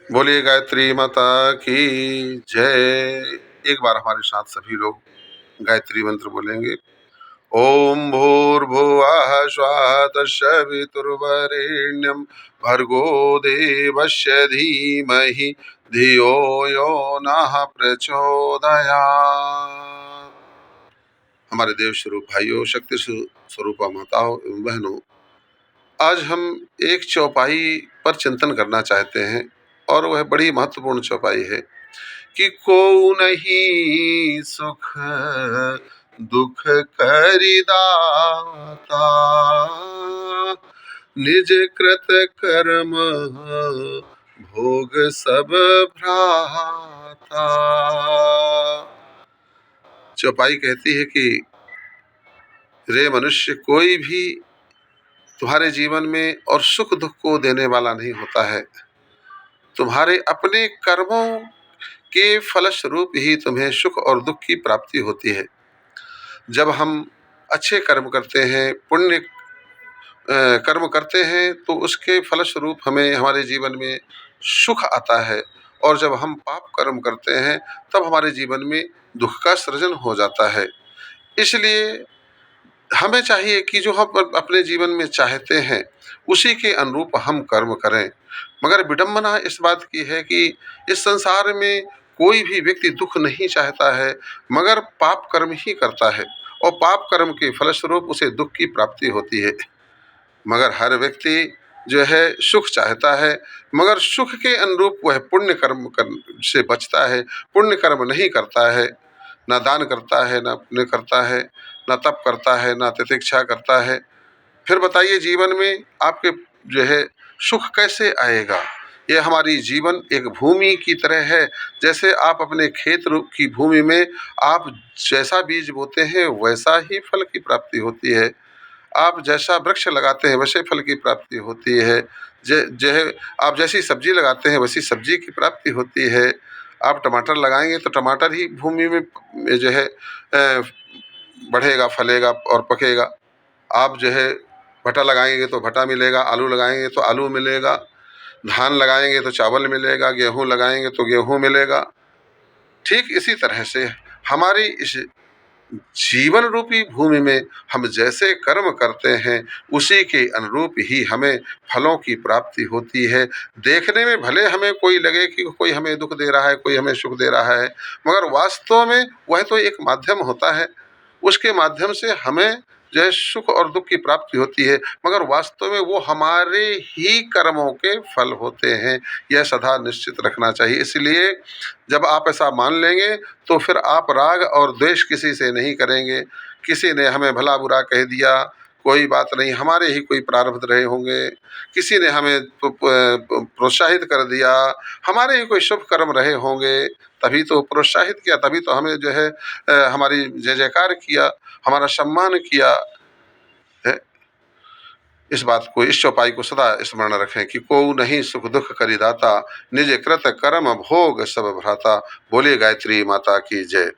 बोलिए गायत्री माता की जय। एक बार हमारे साथ सभी लोग गायत्री मंत्र बोलेंगे। ओम भूर्भुवः स्वः तत्सवितुर्वरेण्यं भर्गो देवस्य धीमहि धियो यो नः प्रचोदयात्। हमारे देव स्वरूप भाइयों, शक्ति स्वरूप माताओं एवं बहनों, आज हम एक चौपाई पर चिंतन करना चाहते हैं और वह बड़ी महत्वपूर्ण चौपाई है कि को नहीं सुख दुख करिदाता, निज कृत कर्म भोग सब भ्राता। चौपाई कहती है कि रे मनुष्य, कोई भी तुम्हारे जीवन में और सुख दुख को देने वाला नहीं होता है। तुम्हारे अपने कर्मों के फलस्वरूप ही तुम्हें सुख और दुख की प्राप्ति होती है। जब हम अच्छे कर्म करते हैं, पुण्य कर्म करते हैं, तो उसके फलस्वरूप हमें हमारे जीवन में सुख आता है, और जब हम पाप कर्म करते हैं तब हमारे जीवन में दुख का सृजन हो जाता है। इसलिए हमें चाहिए कि जो हम अपने जीवन में चाहते हैं उसी के अनुरूप हम कर्म करें। मगर विडंबना इस बात की है कि इस संसार में कोई भी व्यक्ति दुख नहीं चाहता है, मगर पाप कर्म ही करता है, और पाप कर्म के फलस्वरूप उसे दुख की प्राप्ति होती है। मगर हर व्यक्ति जो है सुख चाहता है, मगर सुख के अनुरूप वह पुण्य कर्म से बचता है, पुण्य कर्म नहीं करता है। ना दान करता है, ना पुण्य करता है, ना तप करता है, ना तितिक्षा करता है। फिर बताइए, जीवन में आपके जो है सुख कैसे आएगा? ये हमारी जीवन एक भूमि की तरह है। जैसे आप अपने खेत की भूमि में आप जैसा बीज बोते हैं वैसा ही फल की प्राप्ति होती है। आप जैसा वृक्ष लगाते हैं वैसे फल की प्राप्ति होती है। आप जैसी सब्जी लगाते हैं वैसी सब्जी की प्राप्ति होती है। आप टमाटर लगाएंगे तो टमाटर ही भूमि में जो है बढ़ेगा, फलेगा और पकेगा। आप जो है भटा लगाएंगे तो भटा मिलेगा, आलू लगाएंगे तो आलू मिलेगा, धान लगाएंगे तो चावल मिलेगा, गेहूं लगाएंगे तो गेहूं मिलेगा। ठीक इसी तरह से हमारी इस जीवन रूपी भूमि में हम जैसे कर्म करते हैं उसी के अनुरूप ही हमें फलों की प्राप्ति होती है। देखने में भले हमें कोई लगे कि कोई हमें दुख दे रहा है, कोई हमें सुख दे रहा है, मगर वास्तव में वह तो एक माध्यम होता है। उसके माध्यम से हमें जो है सुख और दुख की प्राप्ति होती है, मगर वास्तव में वो हमारे ही कर्मों के फल होते हैं। यह सदा निश्चित रखना चाहिए। इसलिए जब आप ऐसा मान लेंगे तो फिर आप राग और द्वेष किसी से नहीं करेंगे। किसी ने हमें भला बुरा कह दिया, कोई बात नहीं, हमारे ही कोई प्रारब्ध रहे होंगे। किसी ने हमें प्रोत्साहित कर दिया, हमारे ही कोई शुभ कर्म रहे होंगे, तभी तो प्रोत्साहित किया, तभी तो हमें जो है हमारी जय जयकार किया, हमारा सम्मान किया है। इस बात को, इस चौपाई को सदा स्मरण रखें कि को नहीं सुख दुख करिदाता, निज कृत कर्म भोग सब भ्राता। बोलिए गायत्री माता की जय।